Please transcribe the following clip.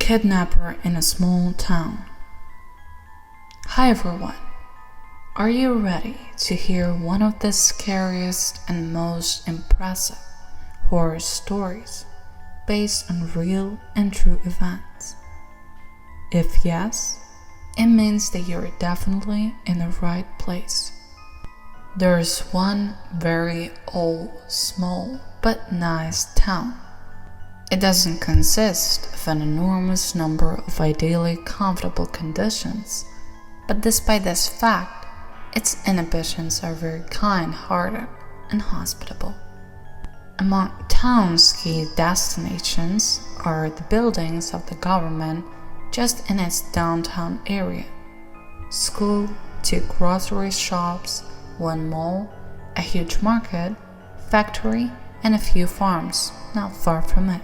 Kidnapper in a small town. Hi everyone, are you ready to hear one of the scariest and most impressive horror stories based on real and true events? If yes, it means that you're definitely in the right place. There's one very old, small, but nice town. It doesn't consist of an enormous number of ideally comfortable conditions, but despite this fact, its inhabitants are very kind-hearted and hospitable. Among town's key destinations are the buildings of the government just in its downtown area, school, 2 grocery shops, 1 mall, a huge market, factory, and a few farms not far from it.